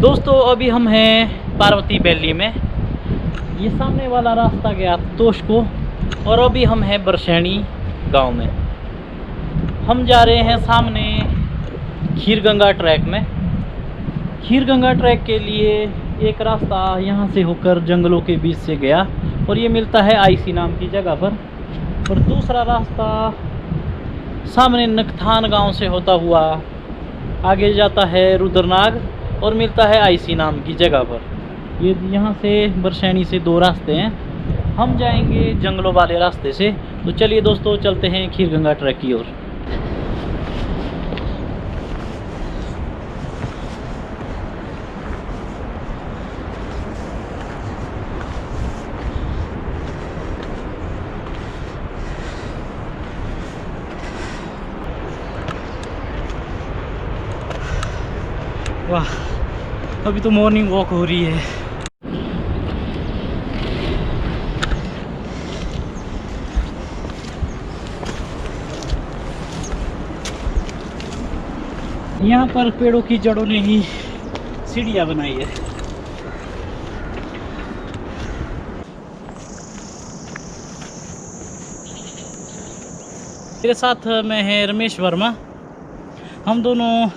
दोस्तों अभी हम हैं पार्वती वैली में। ये सामने वाला रास्ता गया तोश को और अभी हम हैं बरसैनी गांव में। हम जा रहे हैं सामने खीरगंगा ट्रैक में। खीरगंगा ट्रैक के लिए एक रास्ता यहाँ से होकर जंगलों के बीच से गया और ये मिलता है आईसी नाम की जगह पर। और दूसरा रास्ता सामने नखथान गांव से होता हुआ आगे जाता है रुद्रनाग और मिलता है आईसी नाम की जगह पर। ये यहाँ से बरसैनी से दो रास्ते हैं। हम जाएंगे जंगलों वाले रास्ते से। तो चलिए दोस्तों चलते हैं खीरगंगा ट्रैक की ओर। वाह, अभी तो मॉर्निंग वॉक हो रही है। यहाँ पर पेड़ों की जड़ों ने ही सीढ़ियाँ बनाई है। मेरे साथ में है रमेश वर्मा। हम दोनों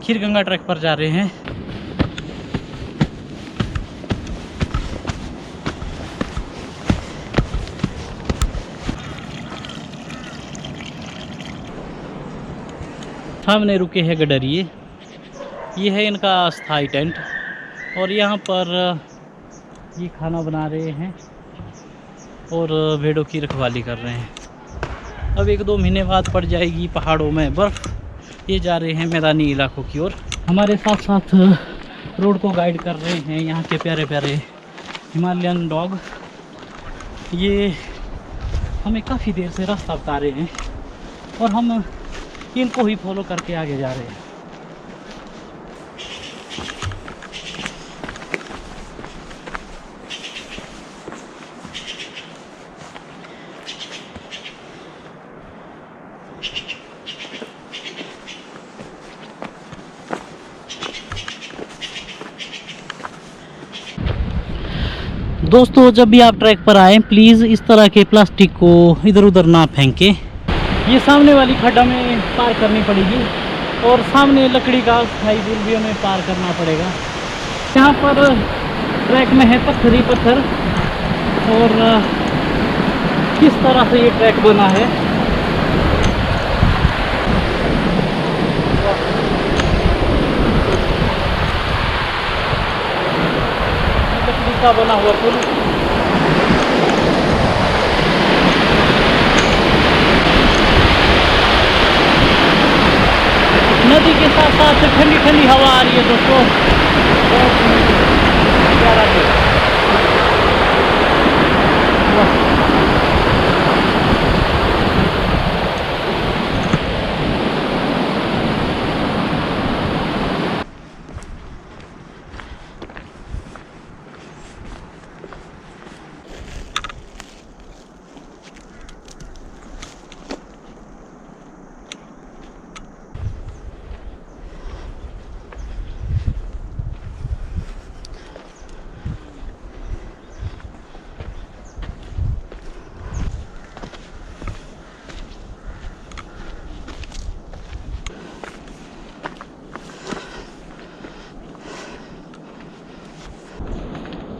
खीरगंगा ट्रैक पर जा रहे हैं। सामने रुके हैं गडरिए। ये है इनका स्थायी टेंट और यहाँ पर ये खाना बना रहे हैं और भेड़ों की रखवाली कर रहे हैं। अब 1-2 महीने बाद पड़ जाएगी पहाड़ों में बर्फ़। ये जा रहे हैं मैदानी इलाकों की ओर। हमारे साथ साथ रोड को गाइड कर रहे हैं यहाँ के प्यारे प्यारे हिमालयन डॉग। ये हमें काफ़ी देर से रास्ता बता रहे हैं और हम इनको ही फॉलो करके आगे जा रहे हैं। दोस्तों जब भी आप ट्रैक पर आएँ प्लीज़ इस तरह के प्लास्टिक को इधर उधर ना फेंकें। ये सामने वाली खड्डा में पार करनी पड़ेगी और सामने लकड़ी का स्थायी पुल भी हमें पार करना पड़ेगा। यहाँ पर ट्रैक में है पत्थर ही पत्थर और किस तरह से ये ट्रैक बना है। लकड़ी का बना हुआ पुल। नदी के साथ साथ ठंडी ठंडी हवा आ रही है दोस्तों। प्यारा है।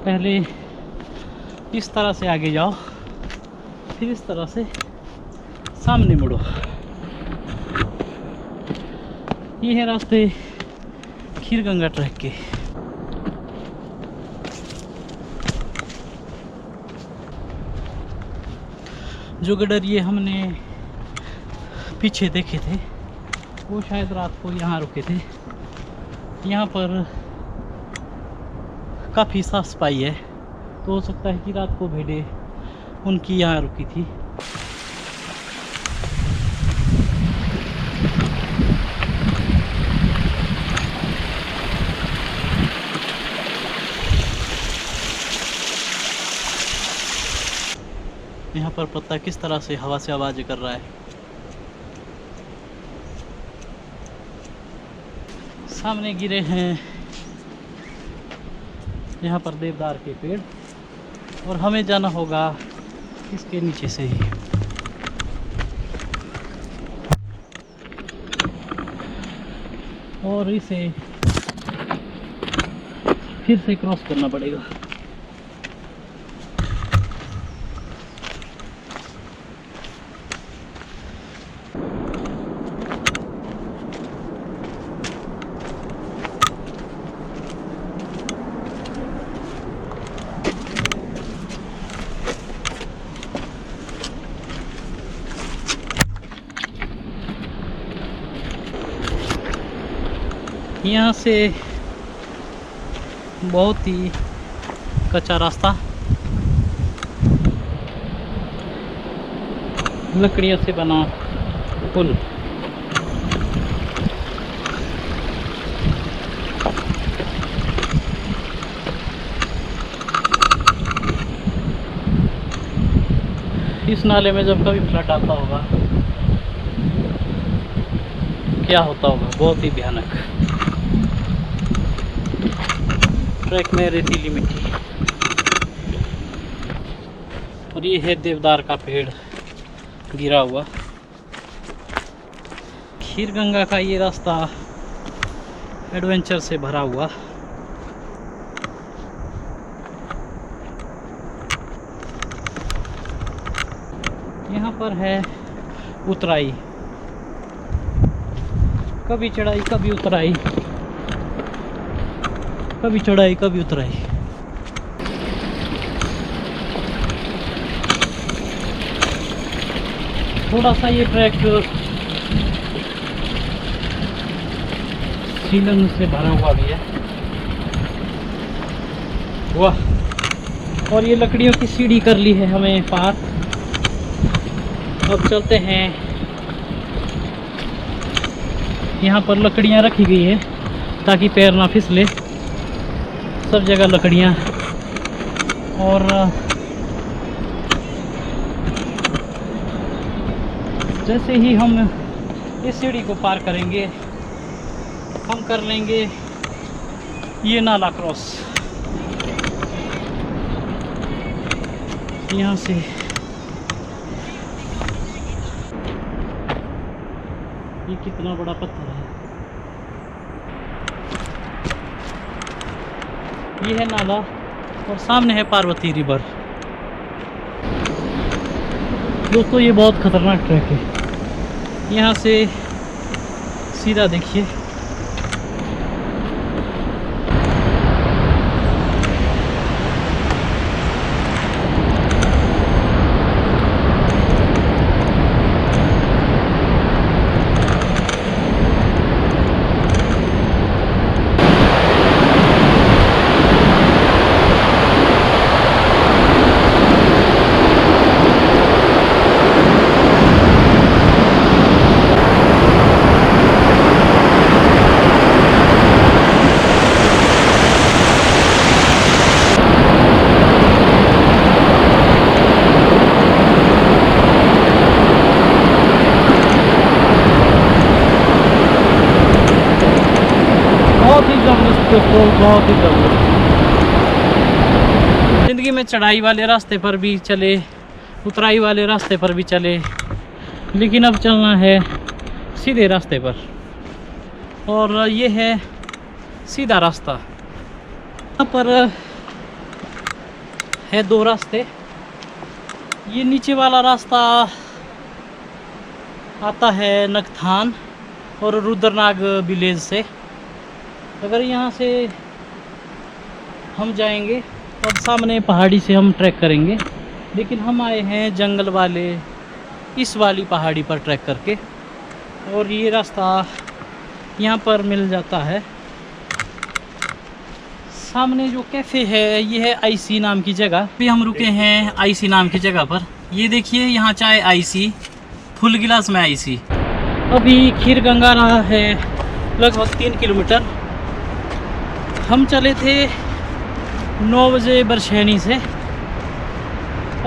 पहले इस तरह से आगे जाओ, फिर इस तरह से सामने मुड़ो। ये है रास्ते खीरगंगा ट्रैक के। जो गडरिए हमने पीछे देखे थे वो शायद रात को यहाँ रुके थे। यहाँ पर काफ़ी साफ सफाई है तो हो सकता है कि रात को भेड़ें उनकी यहाँ रुकी थी। यहाँ पर पत्ता किस तरह से हवा से आवाज़ कर रहा है। सामने गिरे हैं यहाँ पर देवदार के पेड़, और हमें जाना होगा इसके नीचे से ही। और इसे फिर से क्रॉस करना पड़ेगा। यहाँ से बहुत ही कच्चा रास्ता, लकड़ियों से बना पुल। इस नाले में जब कभी फ्लड आता होगा, क्या होता होगा, बहुत ही भयानक। ट्रैक में रेतीली मिट्टी, और ये है देवदार का पेड़ गिरा हुआ। खीरगंगा का ये रास्ता एडवेंचर से भरा हुआ। यहाँ पर है उतराई, कभी चढ़ाई कभी उतराई, कभी चढ़ाई कभी उतराई। थोड़ा सा ये ट्रैक सीलन से भरा हुआ भी है। वाह, और ये लकड़ियों की सीढ़ी कर ली है हमें पार। अब चलते हैं। यहाँ पर लकड़ियाँ रखी गई है ताकि पैर ना फिसले, सब जगह लकड़ियाँ। और जैसे ही हम इस सीढ़ी को पार करेंगे, हम कर लेंगे ये नाला क्रॉस। यहाँ से ये कितना बड़ा पत्थर है, ये है नाला, और सामने है पार्वती रिवर। दोस्तों ये बहुत खतरनाक ट्रैक है। यहाँ से सीधा देखिए, बहुत ही जबरदस्त। जिंदगी में चढ़ाई वाले रास्ते पर भी चले, उतराई वाले रास्ते पर भी चले, लेकिन अब चलना है सीधे रास्ते पर। और ये है सीधा रास्ता। यहाँ पर है दो रास्ते। ये नीचे वाला रास्ता आता है नगथान और रुद्रनाग विलेज से। अगर यहाँ से हम जाएंगे और सामने पहाड़ी से हम ट्रैक करेंगे, लेकिन हम आए हैं जंगल वाले इस वाली पहाड़ी पर ट्रैक करके। और ये रास्ता यहाँ पर मिल जाता है। सामने जो कैफ़े है ये है आईसी नाम की जगह। अभी हम रुके हैं आईसी नाम की जगह पर। ये देखिए यहाँ चाय आईसी, फुल गिलास में आईसी। अभी खीरगंगा रहा है लगभग 3 किलोमीटर। हम चले थे 9 बजे बरशैनी से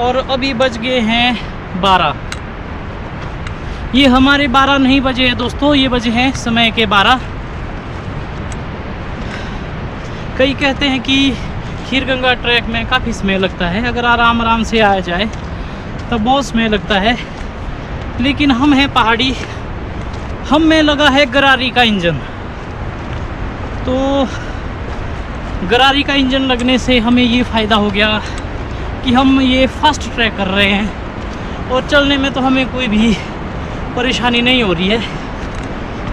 और अभी बज गए हैं 12। ये हमारे 12 नहीं बजे हैं दोस्तों, ये बजे हैं समय के 12। कई कहते हैं कि खीरगंगा ट्रैक में काफ़ी समय लगता है, अगर आराम से आया जाए तब बहुत समय लगता है। लेकिन हम हैं पहाड़ी, हम में लगा है गरारी का इंजन। तो गरारी का इंजन लगने से हमें ये फ़ायदा हो गया कि हम ये फास्ट ट्रैक कर रहे हैं और चलने में तो हमें कोई भी परेशानी नहीं हो रही है।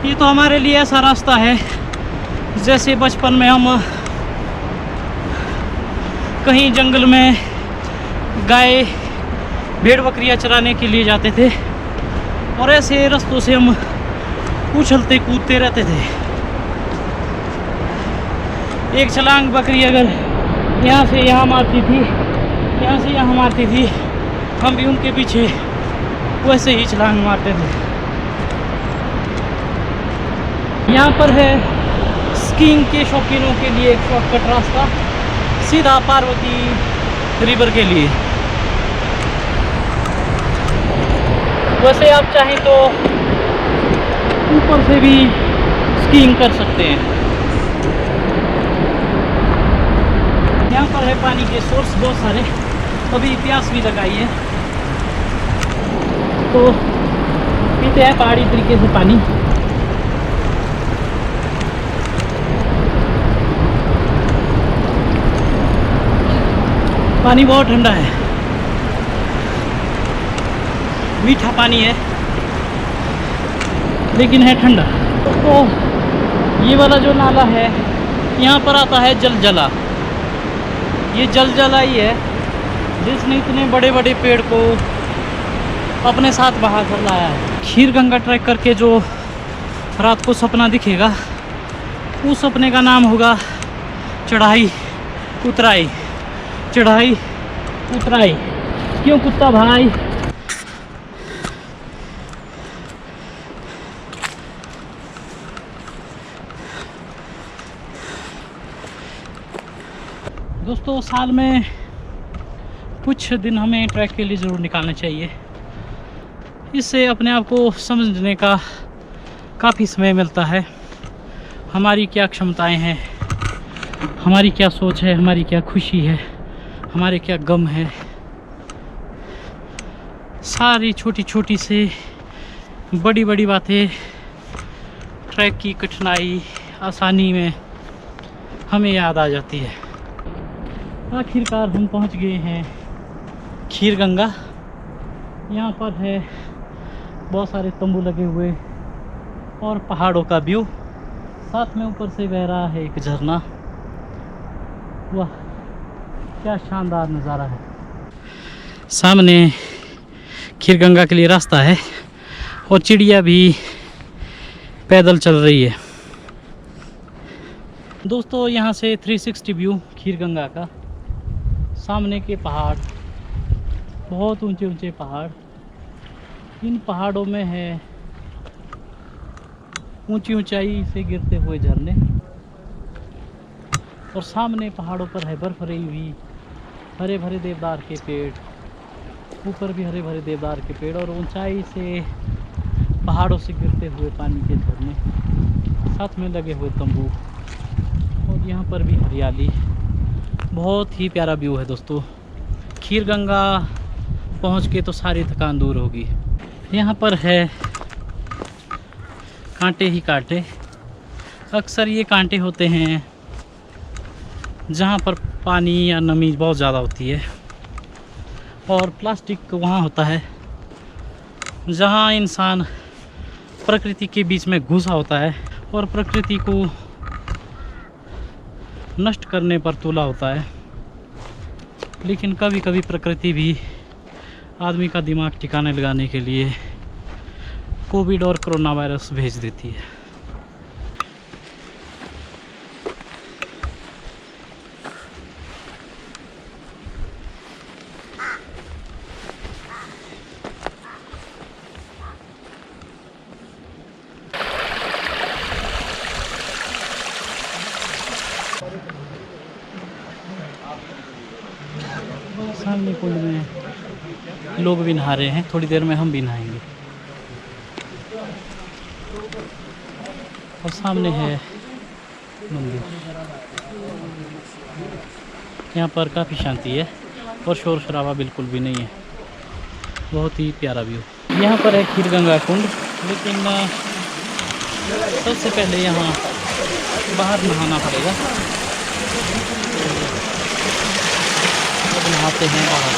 ये तो हमारे लिए ऐसा रास्ता है जैसे बचपन में हम कहीं जंगल में गाय भेड़ बकरियां चराने के लिए जाते थे और ऐसे रास्तों से हम उछलते कूदते रहते थे। एक छलांग बकरी अगर यहाँ से यहाँ मारती थी, यहाँ से यहाँ मारती थी, हम भी उनके पीछे वैसे ही छलांग मारते थे। यहाँ पर है स्कीइंग के शौकीनों के लिए एक शॉर्टकट रास्ता सीधा पार्वती रिवर के लिए। वैसे आप चाहें तो ऊपर से भी स्कीइंग कर सकते हैं। यहाँ पर है पानी के सोर्स बहुत सारे, अभी प्यास भी लगाई है तो पीते हैं पहाड़ी तरीके से पानी। पानी बहुत ठंडा है, मीठा पानी है लेकिन है ठंडा। तो ये वाला जो नाला है यहाँ पर आता है जलजला। ये जलजला ही है जिसने इतने बड़े बड़े पेड़ को अपने साथ बहा कर लाया है। खीरगंगा ट्रैक करके जो रात को सपना दिखेगा उस सपने का नाम होगा चढ़ाई उतराई। चढ़ाई उतराई, क्यों कुत्ता भाई? दोस्तों, साल में कुछ दिन हमें ट्रैक के लिए ज़रूर निकालना चाहिए। इससे अपने आप को समझने का काफ़ी समय मिलता है। हमारी क्या क्षमताएं हैं, हमारी क्या सोच है, हमारी क्या खुशी है, हमारे क्या गम है। सारी छोटी छोटी से बड़ी बड़ी बातें ट्रैक की कठिनाई आसानी में हमें याद आ जाती है। आखिरकार हम पहुंच गए हैं खीरगंगा। यहाँ पर है बहुत सारे तंबू लगे हुए और पहाड़ों का व्यू, साथ में ऊपर से बह रहा है एक झरना। वाह, क्या शानदार नज़ारा है। सामने खीरगंगा के लिए रास्ता है और चिड़िया भी पैदल चल रही है। दोस्तों, यहाँ से 360 व्यू खीरगंगा का। सामने के पहाड़, बहुत ऊंचे ऊंचे पहाड़, इन पहाड़ों में है ऊंची ऊंचाई से गिरते हुए झरने और सामने पहाड़ों पर है बर्फ रही हुई हरे भरे देवदार के पेड़, ऊपर भी हरे भरे देवदार के पेड़ और ऊंचाई से पहाड़ों से गिरते हुए पानी के झरने, साथ में लगे हुए तंबू और यहाँ पर भी हरियाली। बहुत ही प्यारा व्यू है दोस्तों। खीरगंगा पहुँच के तो सारी थकान दूर होगी। यहाँ पर है कांटे ही कांटे। अक्सर ये कांटे होते हैं जहाँ पर पानी या नमी बहुत ज़्यादा होती है, और प्लास्टिक वहाँ होता है जहाँ इंसान प्रकृति के बीच में घुसा होता है और प्रकृति को नष्ट करने पर तुला होता है। लेकिन कभी कभी प्रकृति भी आदमी का दिमाग ठिकाने लगाने के लिए कोविड और कोरोना वायरस भेज देती है। सामने कुंड में लोग भी नहा रहे हैं, थोड़ी देर में हम भी नहाएंगे। और सामने है मंदिर। यहाँ पर काफ़ी शांति है और शोर शराबा बिल्कुल भी नहीं है। बहुत ही प्यारा व्यू। यहाँ पर है खीरगंगा कुंड, लेकिन सबसे पहले यहाँ बाहर नहाना पड़ेगा। अब नहाते हैं बाहर।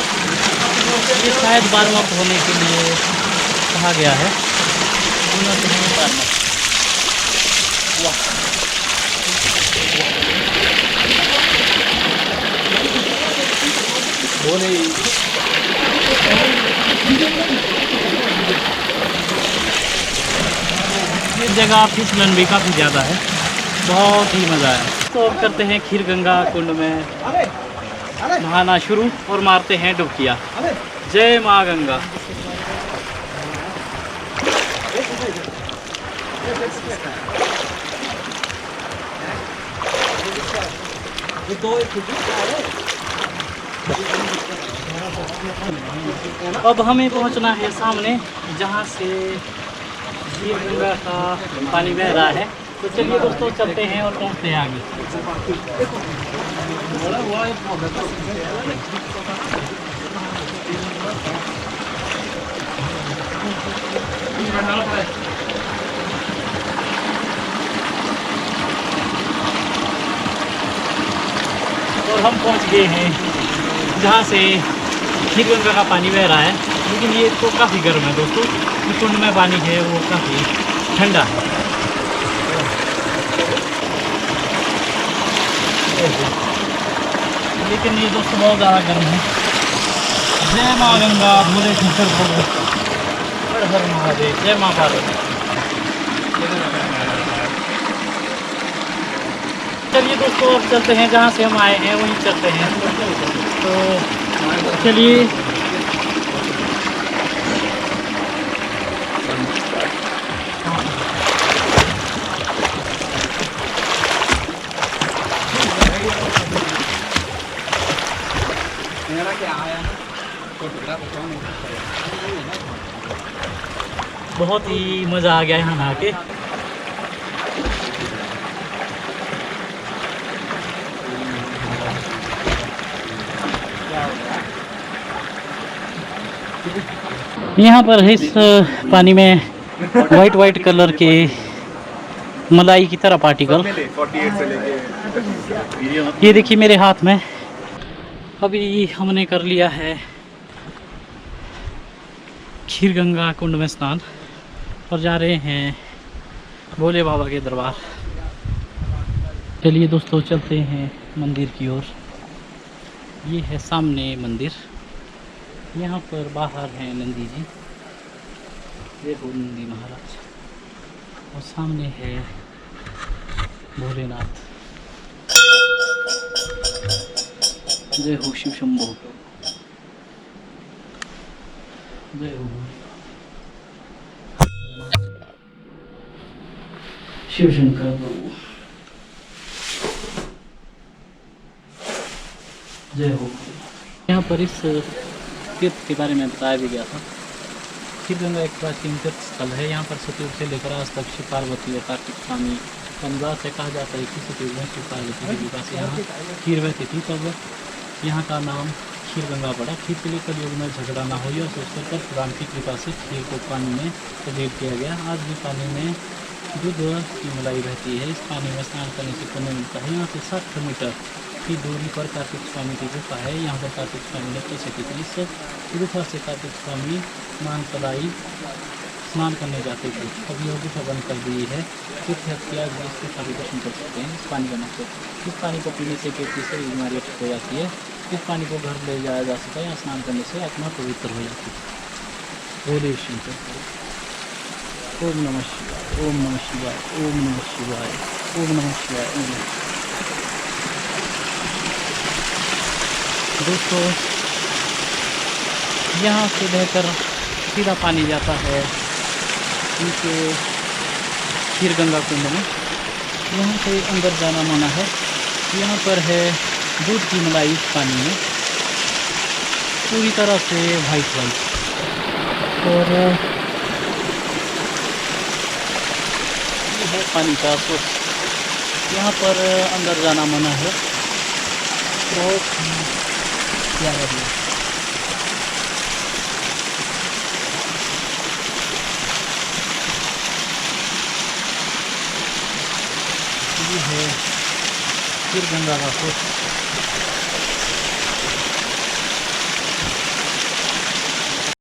ये शायद वार्म अप होने के लिए कहा गया है। ये जगह फिसलन भी काफ़ी ज़्यादा है, बहुत ही मज़ा है। तो अब करते हैं खीरगंगा कुंड में नहाना शुरू और मारते हैं डुबकियाँ। जय माँ गंगा। अब हमें पहुंचना है सामने, जहां से खीरगंगा का पानी बह रहा है। तो चलिए दोस्तों चलते हैं और पहुंचते हैं आगे। और हम पहुंच गए हैं जहाँ से खीरगंगा का पानी बह रहा है, लेकिन ये तो काफ़ी गर्म है दोस्तों। इस कुंड में पानी है वो काफ़ी ठंडा है। लेकिन ये दोस्तों बहुत ज़्यादा गर्म है। जय माँ गंगा, भोले शंकर भोले, हर हर महादेव, जय माँ पार्वती। चलिए दोस्तों अब चलते हैं, जहाँ से हम आए हैं वहीं चलते हैं। तो चलिए बहुत ही मज़ा आ गया यहाँ नहा के। यहाँ पर है इस पानी में वाइट कलर के मलाई की तरह पार्टिकल। ये देखिए मेरे हाथ में। अभी हमने कर लिया है खीरगंगा कुंड में स्नान और जा रहे हैं भोले बाबा के दरबार। चलिए दोस्तों चलते हैं मंदिर की ओर। ये है सामने मंदिर। यहाँ पर बाहर हैं नंदी जी, देखो नंदी महाराज, और सामने है भोलेनाथ। जय हो शिव शंभो, जय हो शिव शंकर प्रभु, जय हो। यहाँ पर इस तीर्थ के बारे में बताया भी गया था। खीरगंगा एक प्राचीन तीर्थ स्थल है। यहाँ पर सतयुग से लेकर आज तक शिव पार्वती और कार्तिक स्वामी अनुवाद से कहा जाता है कि सतयुग में शिव पार्वती के विवाह से यहाँ खीर बहती थी, तब यहाँ का नाम खीरगंगा पड़ा। खीर के लिए कलयुग में झगड़ा ना हो, यह सोचकर परशुराम की कृपा से खीर को पानी में तब्दील किया गया। आज भी पानी में दूध की मलाई बहती है। इस पानी में स्नान करने से पुण्य मिलता है। यहाँ से 60 मीटर की दूरी पर कार्तिक स्वामी की गुफा है। यहाँ पर कार्तिक स्वामी ने तपस्या की थी। इस गुफा से कार्तिक स्वामी मानतलाई स्नान करने जाते थे। अब यह गुफा बंद कर दी है। तीर्थयात्री आज भी इस गुफा के दर्शन कर सकते हैं। इस पानी का मतलब, इस पानी को पीने से पेट की सभी बीमारियाँ ठीक हो जाती है। इस पानी को घर ले जाया जा सकता है। यहाँ स्नान करने से आत्मा पवित्र हो जाती है। भोले शंकर, ओम नमः शिवाय, ओम नमः शिवाय, ओम नमः शिवाय, ओम नमः शिवाय, ओम नमः। दोस्तों यहाँ से बहकर सीधा पानी जाता है नीचे खीरगंगा कुंड में। यहाँ से अंदर जाना मना है। यहाँ पर है दूध की मलाई इस पानी में, पूरी तरह से वाइट। और ये है पानी का सोर्स। यहाँ पर अंदर जाना मना है। बहुत प्यारा व्यू। ये है फिर गंगा का फोर्ट।